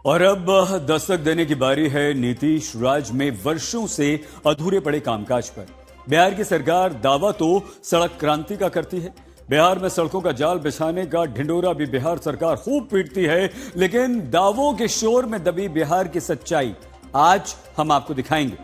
और अब दस्तक देने की बारी है नीतीश राज में वर्षों से अधूरे पड़े कामकाज पर। बिहार की सरकार दावा तो सड़क क्रांति का करती है, बिहार में सड़कों का जाल बिछाने का ढिंडोरा भी बिहार सरकार खूब पीटती है, लेकिन दावों के शोर में दबी बिहार की सच्चाई आज हम आपको दिखाएंगे।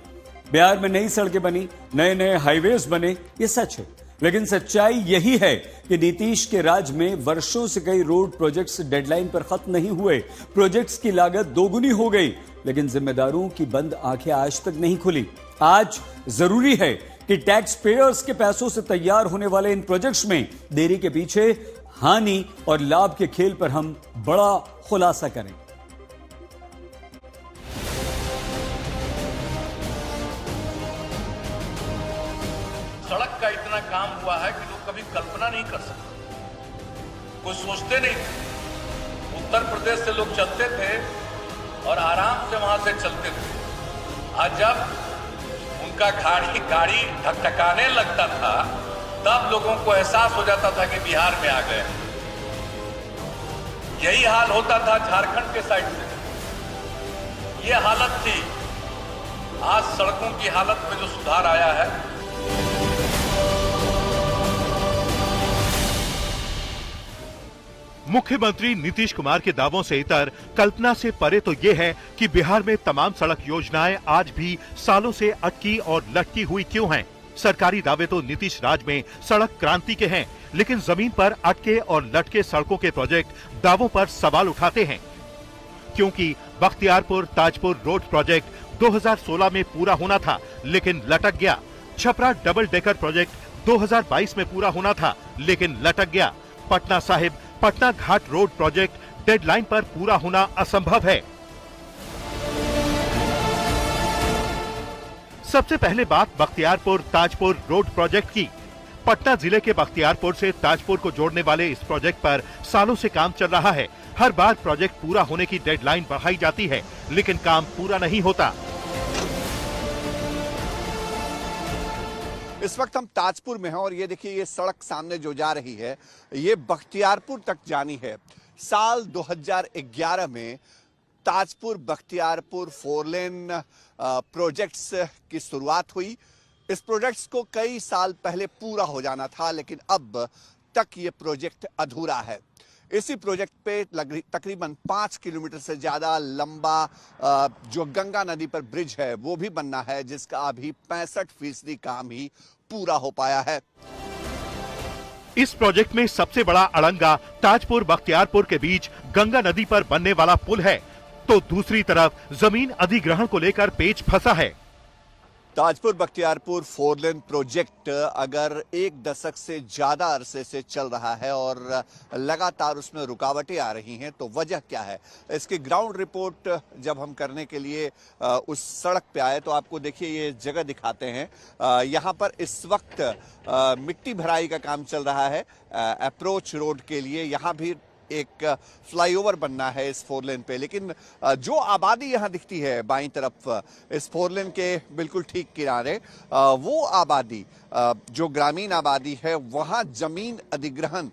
बिहार में नई सड़कें बनी, नए नए हाईवेज बने, ये सच है, लेकिन सच्चाई यही है कि नीतीश के राज में वर्षों से कई रोड प्रोजेक्ट्स डेडलाइन पर खत्म नहीं हुए। प्रोजेक्ट्स की लागत दोगुनी हो गई, लेकिन जिम्मेदारों की बंद आंखें आज तक नहीं खुली। आज जरूरी है कि टैक्स पेयर्स के पैसों से तैयार होने वाले इन प्रोजेक्ट्स में देरी के पीछे हानि और लाभ के खेल पर हम बड़ा खुलासा करें। सड़क का इतना काम हुआ है कि लोग कभी कल्पना नहीं कर सकते, कोई सोचते नहीं थे। उत्तर प्रदेश से लोग चलते थे और आराम से वहां से चलते थे। आज जब उनका गाड़ी धकधकाने लगता था, तब लोगों को एहसास हो जाता था कि बिहार में आ गए। यही हाल होता था झारखंड के साइड से, ये हालत थी। आज सड़कों की हालत में जो सुधार आया है, मुख्यमंत्री नीतीश कुमार के दावों से इतर कल्पना से परे तो ये है कि बिहार में तमाम सड़क योजनाएं आज भी सालों से अटकी और लटकी हुई क्यों हैं? सरकारी दावे तो नीतीश राज में सड़क क्रांति के हैं, लेकिन जमीन पर अटके और लटके सड़कों के प्रोजेक्ट दावों पर सवाल उठाते हैं। क्योंकि बख्तियारपुर ताजपुर रोड प्रोजेक्ट 2016 में पूरा होना था, लेकिन लटक गया। छपरा डबल डेकर प्रोजेक्ट 2022 में पूरा होना था, लेकिन लटक गया। पटना साहिब पटना घाट रोड प्रोजेक्ट डेडलाइन पर पूरा होना असंभव है। सबसे पहले बात बख्तियारपुर ताजपुर रोड प्रोजेक्ट की। पटना जिले के बख्तियारपुर से ताजपुर को जोड़ने वाले इस प्रोजेक्ट पर सालों से काम चल रहा है। हर बार प्रोजेक्ट पूरा होने की डेडलाइन बढ़ाई जाती है, लेकिन काम पूरा नहीं होता। इस वक्त हम ताजपुर में हैं और ये देखिए, ये सड़क सामने जो जा रही है, ये बख्तियारपुर तक जानी है। साल 2011 में ताजपुर बख्तियारपुर 4 लेन प्रोजेक्ट्स की शुरुआत हुई। इस प्रोजेक्ट्स को कई साल पहले पूरा हो जाना था, लेकिन अब तक ये प्रोजेक्ट अधूरा है। इसी प्रोजेक्ट पे तकरीबन 5 किलोमीटर से ज्यादा लंबा जो गंगा नदी पर ब्रिज है, वो भी बनना है, जिसका अभी 65% काम ही पूरा हो पाया है। इस प्रोजेक्ट में सबसे बड़ा अड़ंगा ताजपुर बख्तियारपुर के बीच गंगा नदी पर बनने वाला पुल है, तो दूसरी तरफ जमीन अधिग्रहण को लेकर पेच फंसा है। ताजपुर बख्तियारपुर 4 लेन प्रोजेक्ट अगर 1 दशक से ज्यादा अरसे से चल रहा है और लगातार उसमें रुकावटें आ रही हैं, तो वजह क्या है? इसकी ग्राउंड रिपोर्ट जब हम करने के लिए उस सड़क पे आए, तो आपको देखिए ये जगह दिखाते हैं। यहाँ पर इस वक्त मिट्टी भराई का काम चल रहा है अप्रोच रोड के लिए। यहाँ भी एक फ्लाईओवर बनना है इस 4 लेन पे, लेकिन जो आबादी यहाँ दिखती है बाईं तरफ इस 4 लेन के बिल्कुल ठीक किनारे, वो आबादी जो ग्रामीण आबादी है, वहाँ जमीन अधिग्रहण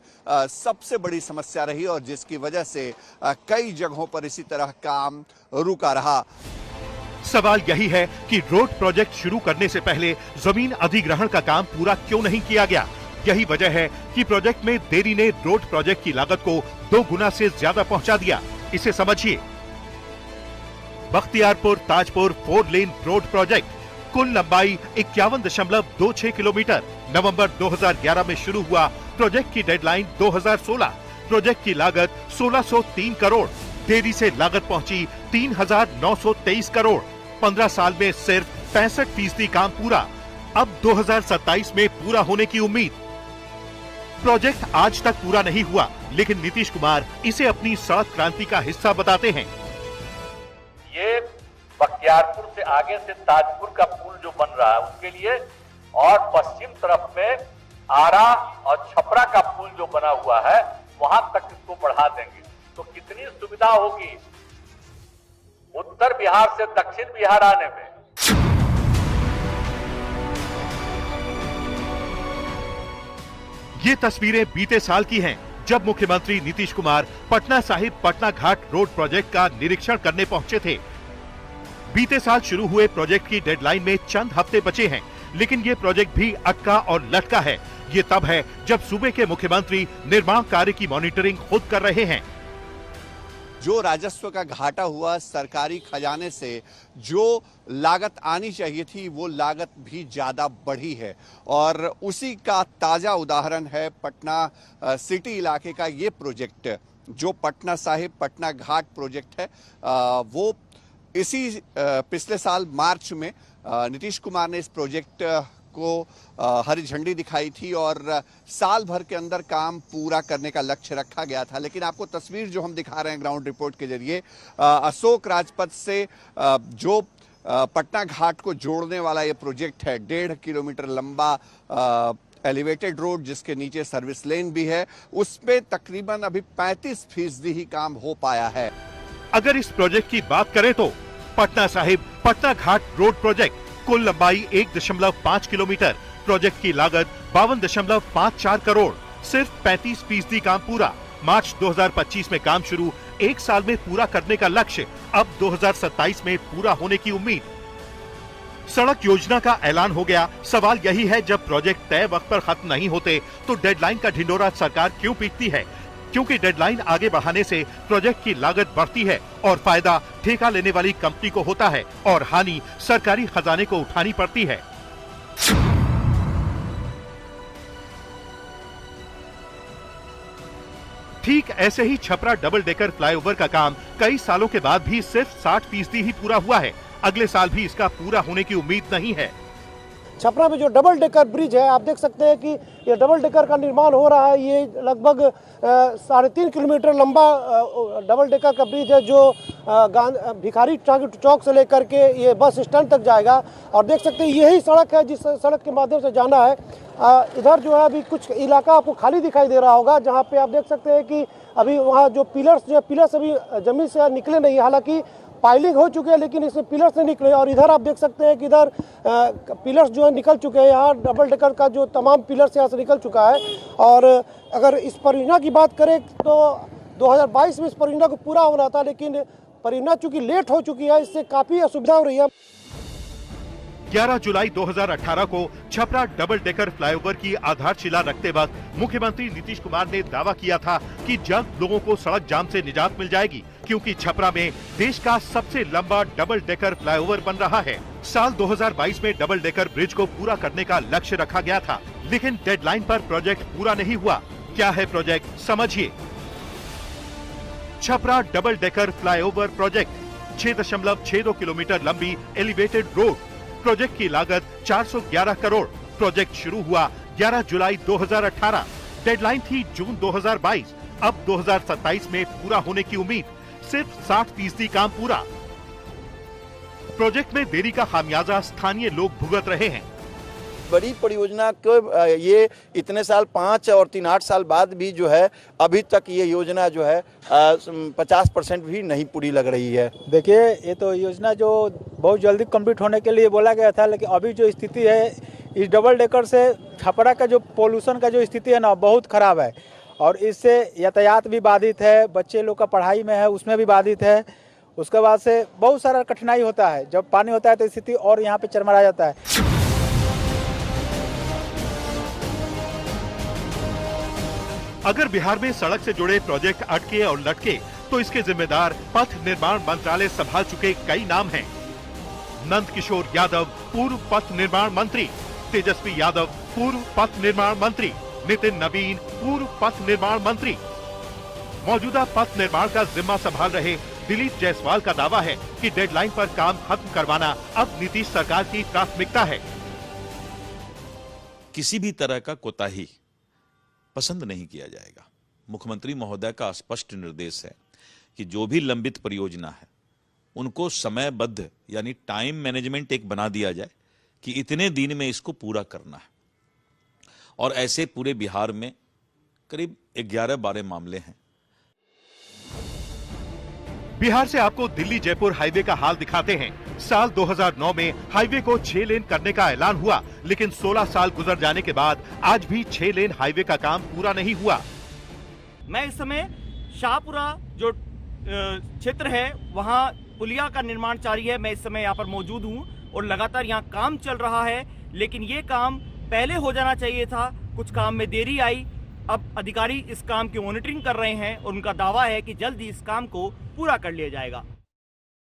सबसे बड़ी समस्या रही और जिसकी वजह से कई जगहों पर इसी तरह काम रुका रहा। सवाल यही है कि रोड प्रोजेक्ट शुरू करने से पहले जमीन अधिग्रहण का काम पूरा क्यों नहीं किया गया? यही वजह है कि प्रोजेक्ट में देरी ने रोड प्रोजेक्ट की लागत को 2 गुना से ज्यादा पहुंचा दिया। इसे समझिए। Bakhtiyarpur Tajpur 4 lane road project कुल लंबाई 51.26 किलोमीटर। नवंबर 2011 में शुरू हुआ। प्रोजेक्ट की डेडलाइन 2016। प्रोजेक्ट की लागत 1603 करोड़। देरी से लागत पहुंची 3923 करोड़। 15 साल में सिर्फ 65% काम पूरा। अब 2027 में पूरा होने की उम्मीद। प्रोजेक्ट आज तक पूरा नहीं हुआ, लेकिन नीतीश कुमार इसे अपनी सड़क क्रांति का हिस्सा बताते हैं। ये बख्तियारपुर से आगे से ताजपुर का पुल जो बन रहा है, उसके लिए और पश्चिम तरफ में आरा और छपरा का पुल जो बना हुआ है, वहां तक इसको बढ़ा देंगे तो कितनी सुविधा होगी उत्तर बिहार से दक्षिण बिहार आने में। ये तस्वीरें बीते साल की हैं, जब मुख्यमंत्री नीतीश कुमार पटना साहिब पटना घाट रोड प्रोजेक्ट का निरीक्षण करने पहुंचे थे। बीते साल शुरू हुए प्रोजेक्ट की डेडलाइन में चंद हफ्ते बचे हैं, लेकिन ये प्रोजेक्ट भी अटका और लटका है। ये तब है जब सूबे के मुख्यमंत्री निर्माण कार्य की मॉनिटरिंग खुद कर रहे हैं। जो राजस्व का घाटा हुआ सरकारी खजाने से, जो लागत आनी चाहिए थी वो लागत भी ज्यादा बढ़ी है और उसी का ताजा उदाहरण है पटना सिटी इलाके का ये प्रोजेक्ट। जो पटना साहिब पटना घाट प्रोजेक्ट है वो इसी पिछले साल मार्च में नीतीश कुमार ने इस प्रोजेक्ट को हरी झंडी दिखाई थी और साल भर के अंदर काम पूरा करने का लक्ष्य रखा गया था। लेकिन आपको तस्वीर जो हम दिखा रहे हैं ग्राउंड रिपोर्ट के जरिए, अशोक राजपथ से जो पटना घाट को जोड़ने वाला ये प्रोजेक्ट है, 1.5 किलोमीटर लंबा एलिवेटेड रोड जिसके नीचे सर्विस लेन भी है, उस पे तकरीबन अभी 35% ही काम हो पाया है। अगर इस प्रोजेक्ट की बात करें तो पटना साहिब पटना घाट रोड प्रोजेक्ट कुल लंबाई 1.5 किलोमीटर, प्रोजेक्ट की लागत 52.54 करोड़, सिर्फ 35% काम पूरा। मार्च 2025 में काम शुरू, 1 साल में पूरा करने का लक्ष्य, अब 2027 में पूरा होने की उम्मीद। सड़क योजना का ऐलान हो गया। सवाल यही है, जब प्रोजेक्ट तय वक्त पर खत्म नहीं होते तो डेडलाइन का ढिंडोरा सरकार क्यों पीटती है? क्योंकि डेडलाइन आगे बढ़ाने से प्रोजेक्ट की लागत बढ़ती है और फायदा ठेका लेने वाली कंपनी को होता है और हानि सरकारी खजाने को उठानी पड़ती है। ठीक ऐसे ही छपरा डबल डेकर फ्लाईओवर का काम कई सालों के बाद भी सिर्फ 60% ही पूरा हुआ है। अगले साल भी इसका पूरा होने की उम्मीद नहीं है। छपरा में जो डबल डेकर ब्रिज है, आप देख सकते हैं कि ये डबल डेकर का निर्माण हो रहा है। ये लगभग 3.5 किलोमीटर लंबा डबल डेकर का ब्रिज है जो भिखारी चौक से लेकर के ये बस स्टैंड तक जाएगा। और देख सकते हैं यही सड़क है जिस सड़क के माध्यम से जाना है। इधर जो है अभी कुछ इलाका आपको खाली दिखाई दे रहा होगा, जहाँ पे आप देख सकते हैं कि अभी वहाँ जो पिलर्स अभी जमीन से निकले नहीं, हालांकि पाइलिंग हो चुके हैं लेकिन इसमें पिलर्स नहीं निकले। और इधर आप देख सकते हैं कि इधर पिलर्स जो है निकल चुके हैं। यहाँ डबल डेकर का जो तमाम पिलर्स यहाँ से निकल चुका है। और अगर इस परियोजना की बात करें तो 2022 में इस परियोजना को पूरा होना था, लेकिन परियोजना चूंकि लेट हो चुकी है, इससे काफी असुविधा हो रही है। 11 जुलाई 2018 को छपरा डबल डेकर फ्लाईओवर की आधारशिला रखते वक्त मुख्यमंत्री नीतीश कुमार ने दावा किया था कि जल्द लोगों को सड़क जाम से निजात मिल जाएगी, क्योंकि छपरा में देश का सबसे लंबा डबल डेकर फ्लाईओवर बन रहा है। साल 2022 में डबल डेकर ब्रिज को पूरा करने का लक्ष्य रखा गया था, लेकिन डेडलाइन पर प्रोजेक्ट पूरा नहीं हुआ। क्या है प्रोजेक्ट, समझिए। Chhapra double decker flyover project 6.62 kilometre लंबी एलिवेटेड रोड, प्रोजेक्ट की लागत 411 करोड़। प्रोजेक्ट शुरू हुआ 11 जुलाई 2018, डेडलाइन थी जून 2022, अब 2027 में पूरा होने की उम्मीद, सिर्फ 60% काम पूरा। प्रोजेक्ट में देरी का खामियाजा स्थानीय लोग भुगत रहे हैं। बड़ी परियोजना को ये इतने साल 5 और 3-8 साल बाद भी जो है अभी तक ये योजना जो है 50% भी नहीं पूरी लग रही है। देखिए, ये तो योजना जो बहुत जल्दी कंप्लीट होने के लिए बोला गया था, लेकिन अभी जो स्थिति है इस डबल डेकर से छपरा का जो पोल्यूशन का जो स्थिति है ना, बहुत खराब है। और इससे यातायात भी बाधित है, बच्चे लोग का पढ़ाई में है उसमें भी बाधित है। उसके बाद से बहुत सारा कठिनाई होता है, जब पानी होता है तो स्थिति और यहाँ पे चरमरा जाता है। अगर बिहार में सड़क से जुड़े प्रोजेक्ट अटके और लटके तो इसके जिम्मेदार पथ निर्माण मंत्रालय संभाल चुके कई नाम हैं। नंद किशोर यादव पूर्व पथ निर्माण मंत्री, तेजस्वी यादव पूर्व पथ निर्माण मंत्री, नितिन नवीन पूर्व पथ निर्माण मंत्री। मौजूदा पथ निर्माण का जिम्मा संभाल रहे दिलीप जायसवाल का दावा है कि डेडलाइन पर काम खत्म करवाना अब नीतीश सरकार की प्राथमिकता है। किसी भी तरह का कोताही पसंद नहीं किया जाएगा। मुख्यमंत्री महोदय का स्पष्ट निर्देश है कि जो भी लंबित परियोजना है उनको समयबद्ध यानी टाइम मैनेजमेंट एक बना दिया जाए कि इतने दिन में इसको पूरा करना है। और ऐसे पूरे बिहार में करीब 11-12 मामले हैं। बिहार से आपको दिल्ली जयपुर हाईवे का हाल दिखाते हैं। साल 2009 में हाईवे को 6 लेन करने का ऐलान हुआ, लेकिन 16 साल गुजर जाने के बाद आज भी 6 लेन हाईवे का काम पूरा नहीं हुआ। मैं इस समय शाहपुरा जो क्षेत्र है वहाँ पुलिया का निर्माण जारी है। मैं इस समय यहाँ पर मौजूद हूँ और लगातार यहाँ काम चल रहा है, लेकिन ये काम पहले हो जाना चाहिए था। कुछ काम में देरी आई। अब अधिकारी इस काम की मॉनिटरिंग कर रहे हैं और उनका दावा है कि जल्द ही इस काम को पूरा कर लिया जाएगा।